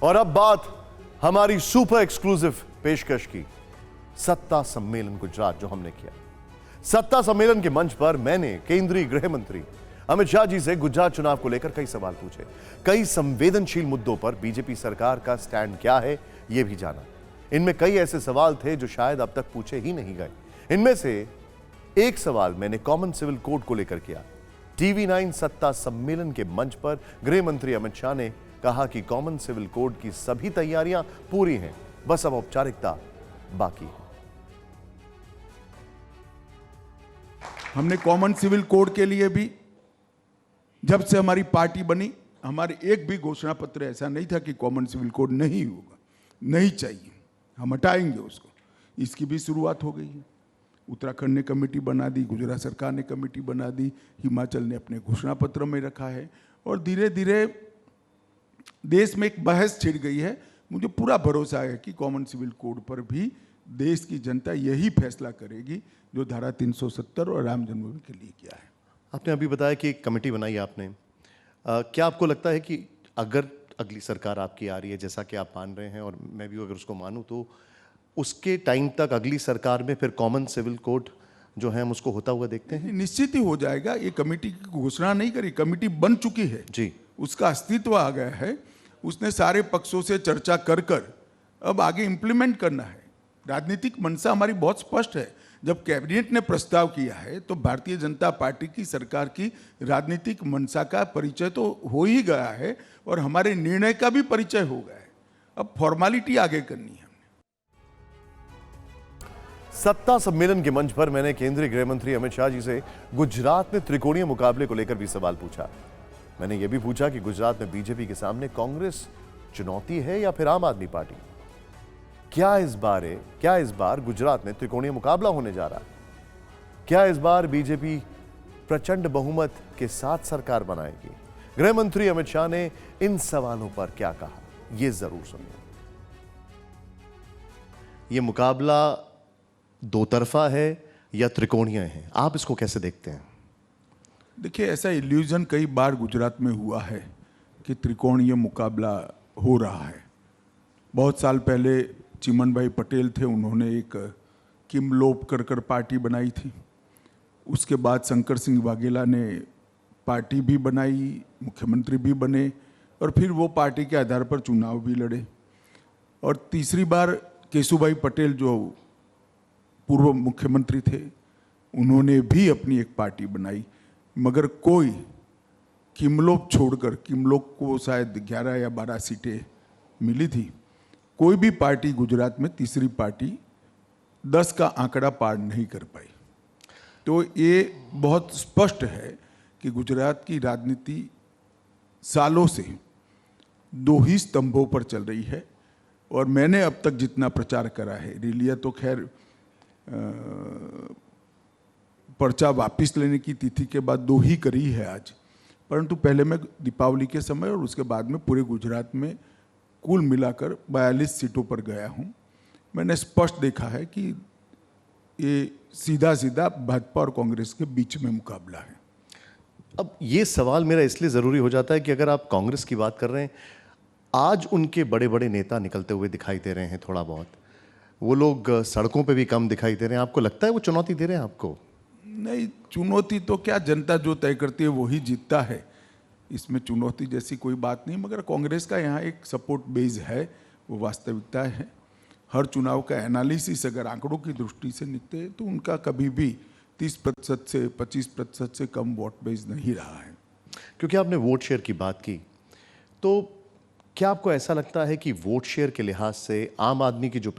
और अब बात हमारी सुपर एक्सक्लूसिव पेशकश की, सत्ता सम्मेलन गुजरात जो हमने किया। सत्ता सम्मेलन के मंच पर मैंने केंद्रीय गृह मंत्री अमित शाह जी से गुजरात चुनाव को लेकर कई सवाल पूछे। कई संवेदनशील मुद्दों पर बीजेपी सरकार का स्टैंड क्या है यह भी जाना। इनमें कई ऐसे सवाल थे जो शायद अब तक पूछे ही नहीं गए। इनमें से एक सवाल मैंने कॉमन सिविल कोड को लेकर किया। टीवी 9 सत्ता सम्मेलन के मंच पर गृह मंत्री अमित शाह ने कहा कि कॉमन सिविल कोड की सभी तैयारियां पूरी हैं, बस अब औपचारिकता बाकी है। हमने कॉमन सिविल कोड के लिए भी जब से हमारी पार्टी बनी, हमारे एक भी घोषणा पत्र ऐसा नहीं था कि कॉमन सिविल कोड नहीं होगा, नहीं चाहिए, हम हटाएंगे उसको। इसकी भी शुरुआत हो गई है। उत्तराखंड ने कमेटी बना दी, गुजरात सरकार ने कमेटी बना दी, हिमाचल ने अपने घोषणा पत्र में रखा है और धीरे धीरे देश में एक बहस छिड़ गई है। मुझे पूरा भरोसा है कि कॉमन सिविल कोड पर भी देश की जनता यही फैसला करेगी जो धारा 370 और राम जन्मभूमि के लिए किया है। आपने अभी बताया कि एक कमेटी बनाई आपने। क्या आपको लगता है कि अगर अगली सरकार आपकी आ रही है, जैसा कि आप मान रहे हैं और मैं भी अगर उसको मानूं, तो उसके टाइम तक अगली सरकार में फिर कॉमन सिविल कोड जो है हम उसको होता हुआ देखते हैं? निश्चित ही हो जाएगा। ये कमेटी की घोषणा नहीं करी, कमेटी बन चुकी है जी, उसका अस्तित्व आ गया है। उसने सारे पक्षों से चर्चा कर अब आगे इंप्लीमेंट करना है। राजनीतिक मंशा हमारी बहुत स्पष्ट है। जब कैबिनेट ने प्रस्ताव किया है तो भारतीय जनता पार्टी की सरकार की राजनीतिक मंशा का परिचय तो हो ही गया है और हमारे निर्णय का भी परिचय हो गया है। अब फॉर्मेलिटी आगे करनी है। सत्ता सम्मेलन के मंच पर मैंने केंद्रीय गृह मंत्री अमित शाह जी से गुजरात में त्रिकोणीय मुकाबले को लेकर भी सवाल पूछा। मैंने यह भी पूछा कि गुजरात में बीजेपी के सामने कांग्रेस चुनौती है या फिर आम आदमी पार्टी? क्या इस बार गुजरात में त्रिकोणीय मुकाबला होने जा रहा है? क्या इस बार बीजेपी प्रचंड बहुमत के साथ सरकार बनाएगी? गृह मंत्री अमित शाह ने इन सवालों पर क्या कहा, यह जरूर सुनिए। यह मुकाबला दो तरफा है या त्रिकोणीय है, आप इसको कैसे देखते हैं? देखिए, ऐसा इल्यूजन कई बार गुजरात में हुआ है कि त्रिकोणीय मुकाबला हो रहा है। बहुत साल पहले चिमन भाई पटेल थे, उन्होंने एक किमलोप कर पार्टी बनाई थी। उसके बाद शंकर सिंह वाघेला ने पार्टी भी बनाई, मुख्यमंत्री भी बने और फिर वो पार्टी के आधार पर चुनाव भी लड़े। और तीसरी बार केशुभाई पटेल जो पूर्व मुख्यमंत्री थे, उन्होंने भी अपनी एक पार्टी बनाई। मगर कोई किमलोप छोड़कर, किमलोप को शायद 11 या 12 सीटें मिली थी, कोई भी पार्टी गुजरात में तीसरी पार्टी 10 का आंकड़ा पार नहीं कर पाई। तो ये बहुत स्पष्ट है कि गुजरात की राजनीति सालों से दो ही स्तंभों पर चल रही है। और मैंने अब तक जितना प्रचार करा है, रैलियां तो खैर पर्चा वापस लेने की तिथि के बाद 2 ही करी है आज, परंतु पहले मैं दीपावली के समय और उसके बाद में पूरे गुजरात में कुल मिलाकर 42 सीटों पर गया हूं। मैंने स्पष्ट देखा है कि ये सीधा सीधा भाजपा और कांग्रेस के बीच में मुकाबला है। अब ये सवाल मेरा इसलिए ज़रूरी हो जाता है कि अगर आप कांग्रेस की बात कर रहे हैं, आज उनके बड़े बड़े नेता निकलते हुए दिखाई दे रहे हैं, थोड़ा बहुत वो लोग सड़कों पे भी कम दिखाई दे रहे हैं। आपको लगता है वो चुनौती दे रहे हैं आपको? नहीं, चुनौती तो क्या, जनता जो तय करती है वही जीतता है। इसमें चुनौती जैसी कोई बात नहीं। मगर कांग्रेस का यहाँ एक सपोर्ट बेस है, वो वास्तविकता है। हर चुनाव का एनालिसिस अगर आंकड़ों की दृष्टि से निकलते हैं तो उनका कभी भी 30% से 25% से कम वोट बेस नहीं रहा है। क्योंकि आपने वोट शेयर की बात की, तो क्या आपको ऐसा लगता है कि वोट शेयर के लिहाज से आम आदमी की जो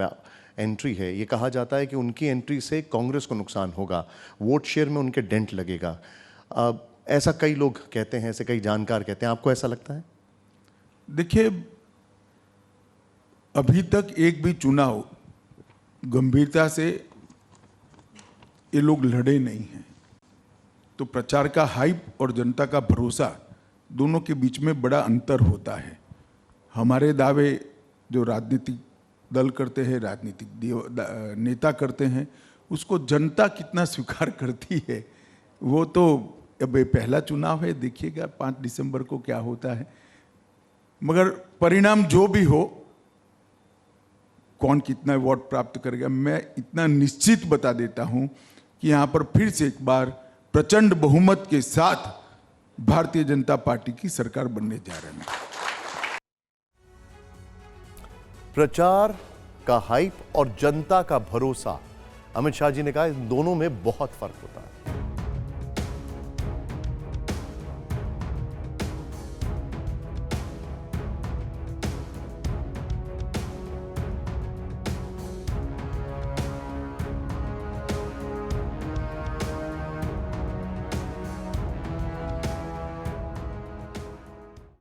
एंट्री है, ये कहा जाता है कि उनकी एंट्री से कांग्रेस को नुकसान होगा, वोट शेयर में उनके डेंट लगेगा, ऐसा कई लोग कहते हैं, ऐसे कई जानकार कहते हैं, आपको ऐसा लगता है? देखिए, अभी तक एक भी चुनाव गंभीरता से ये लोग लड़े नहीं हैं। तो प्रचार का हाइप और जनता का भरोसा दोनों के बीच में बड़ा अंतर होता है। हमारे दावे जो राजनीतिक दल करते हैं, राजनीतिक नेता करते हैं, उसको जनता कितना स्वीकार करती है वो तो अब ये पहला चुनाव है, देखिएगा 5 दिसंबर को क्या होता है। मगर परिणाम जो भी हो, कौन कितना वोट प्राप्त करेगा, मैं इतना निश्चित बता देता हूं कि यहां पर फिर से एक बार प्रचंड बहुमत के साथ भारतीय जनता पार्टी की सरकार बनने जा रही है। प्रचार का हाइप और जनता का भरोसा, अमित शाह जी ने कहा इन दोनों में बहुत फर्क होता है।